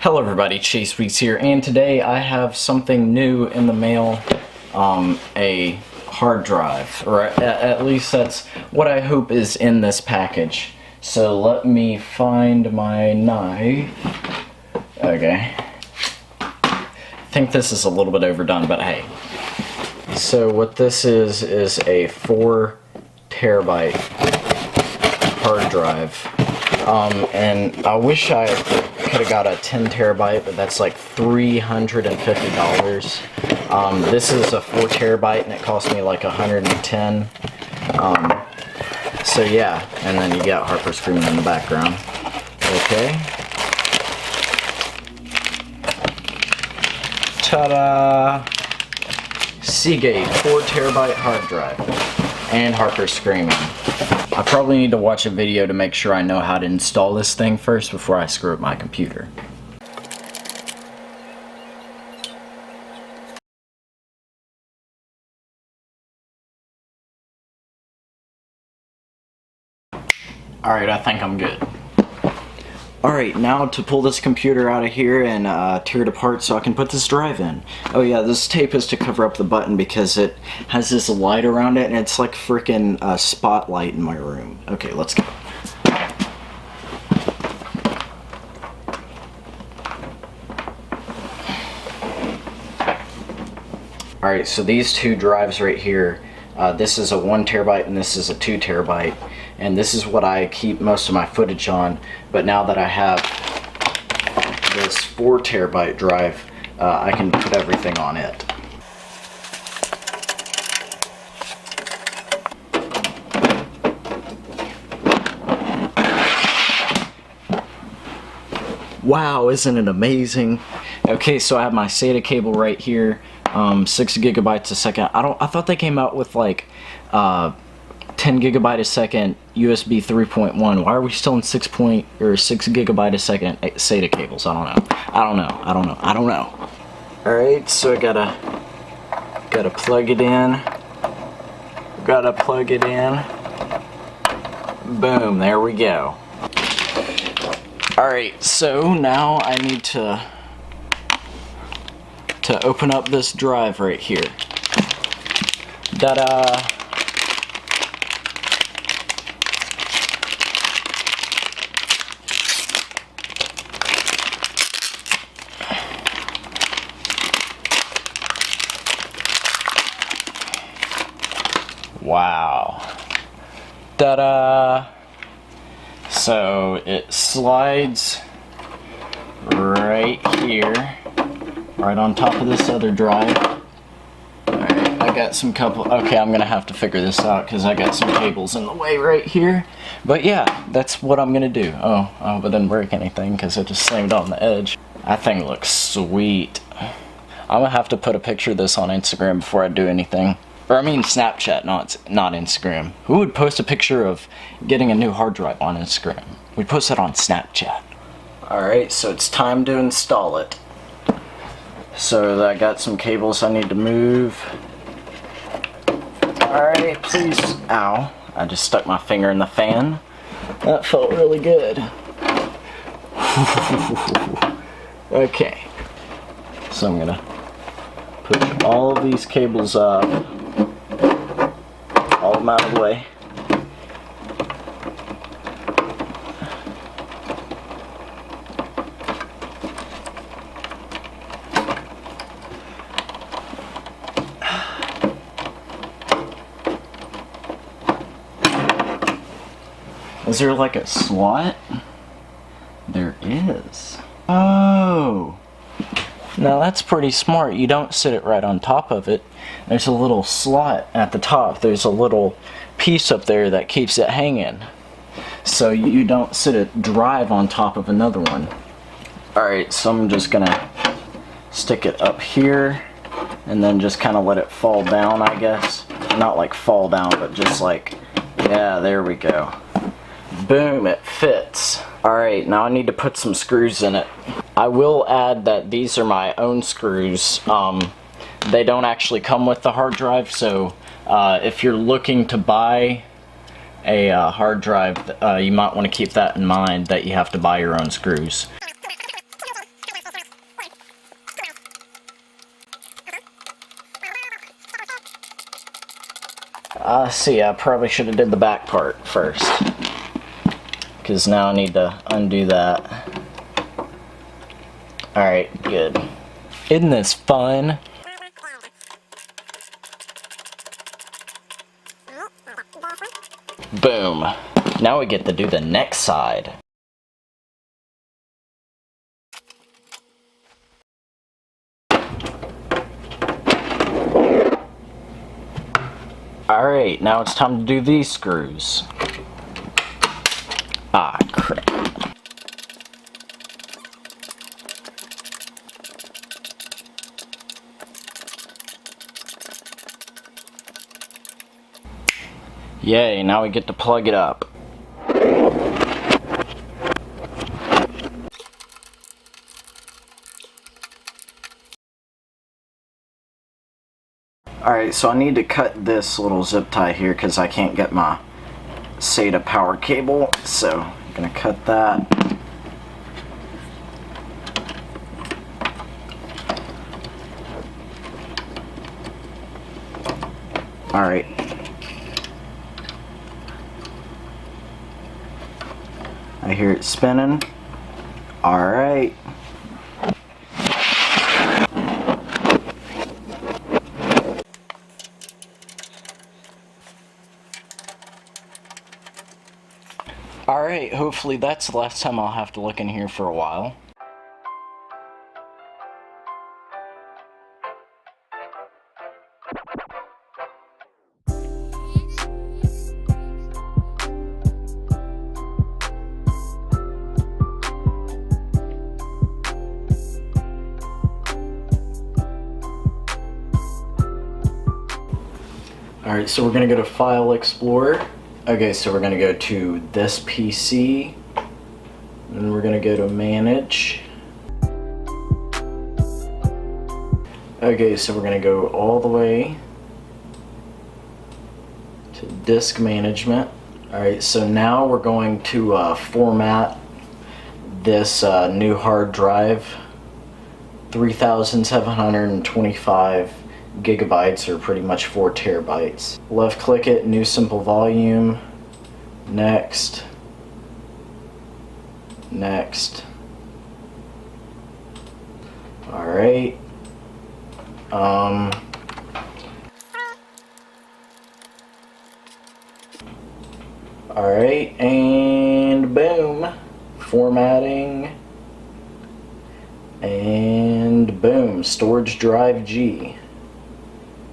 Hello everybody, Chase Weeks here, and today I have something new in the mail, a hard drive, or at least that's what I hope is in this package. So let me find my knife. Okay. I think this is a little bit overdone, but hey. So what this is a 4 terabyte hard drive. And I wish I could have got a 10 terabyte, but that's like $350. This is a 4 terabyte and it cost me like 110. So yeah, and then you got Harper screaming in the background. Okay. Ta-da! Seagate 4 terabyte hard drive and Harper screaming. I probably need to watch a video to make sure I know how to install this thing first before I screw up my computer. Alright, I think I'm good. Alright, now to pull this computer out of here and tear it apart so I can put this drive in. Oh yeah, this tape is to cover up the button because it has this light around it and it's like freaking spotlight in my room. Okay, let's go. Alright, so these two drives right here, this is a 1 terabyte and this is a 2 terabyte. And this is what I keep most of my footage on, but now that I have this 4 terabyte drive, I can put everything on it. Wow, isn't it amazing? Okay, so I have my SATA cable right here, 6 gigabytes a second. I thought they came out with like 10 gigabyte a second USB 3.1. Why are we still in 6 gigabyte a second SATA cables? I don't know. Alright, so I gotta plug it in. Boom, there we go. Alright, so now I need to open up this drive right here. Ta-da! Wow. Ta-da! So it slides right here, right on top of this other drive. Alright, I got some okay, I'm gonna have to figure this out because I got some cables in the way right here. But yeah, that's what I'm gonna do. Oh, but it didn't break anything because it just slammed on the edge. That thing looks sweet. I'm gonna have to put a picture of this on Instagram before I do anything. Or I mean Snapchat, not Instagram. Who would post a picture of getting a new hard drive on Instagram? We'd post that on Snapchat. Alright, so it's time to install it. So I got some cables I need to move. Alright, please. Ow. I just stuck my finger in the fan. That felt really good. Okay. So I'm gonna push all of these cables up. All of them out of the way. Is there like a slot? There is. Oh! Now that's pretty smart. You don't sit it right on top of it. There's a little slot at the top. There's a little piece up there that keeps it hanging. So you don't sit a drive on top of another one. Alright, so I'm just gonna stick it up here and then just kind of let it fall down, I guess. Not like fall down, but just like, yeah, there we go. Boom, it fits. Alright, now I need to put some screws in it. I will add that these are my own screws. They don't actually come with the hard drive, so if you're looking to buy a hard drive, you might want to keep that in mind, that you have to buy your own screws. See, I probably should have did the back part first, because now I need to undo that. Alright, good. Isn't this fun? Boom. Now we get to do the next side. Alright, now it's time to do these screws. Ah, crap. Yay, now we get to plug it up. Alright, so I need to cut this little zip tie here because I can't get my SATA power cable, so I'm gonna cut that. Alright. I hear it spinning. Alright. Alright, hopefully that's the last time I'll have to look in here for a while. Alright, so we're going to go to File Explorer. Okay, so we're going to go to this PC, and we're going to go to Manage. Okay, so we're going to go all the way to Disk Management. Alright, so now we're going to format this new hard drive, 3,725 gigabytes, or pretty much 4 terabytes. Left click it, new simple volume, next, next. Alright. Alright, and boom. Formatting. And boom, storage drive G.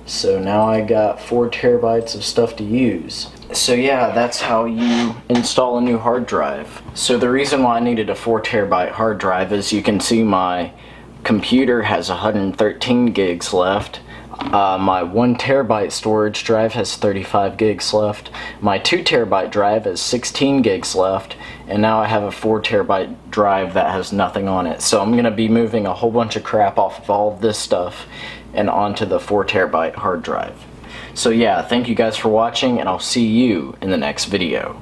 So now I got 4 terabytes of stuff to use. So yeah, that's how you install a new hard drive. So the reason why I needed a 4 terabyte hard drive is you can see my computer has 113 gigs left. My 1 terabyte storage drive has 35 gigs left. My 2 terabyte drive has 16 gigs left. And now I have a 4 terabyte drive that has nothing on it. So I'm going to be moving a whole bunch of crap off of all of this stuff and onto the 4 terabyte hard drive. So yeah, thank you guys for watching, and I'll see you in the next video.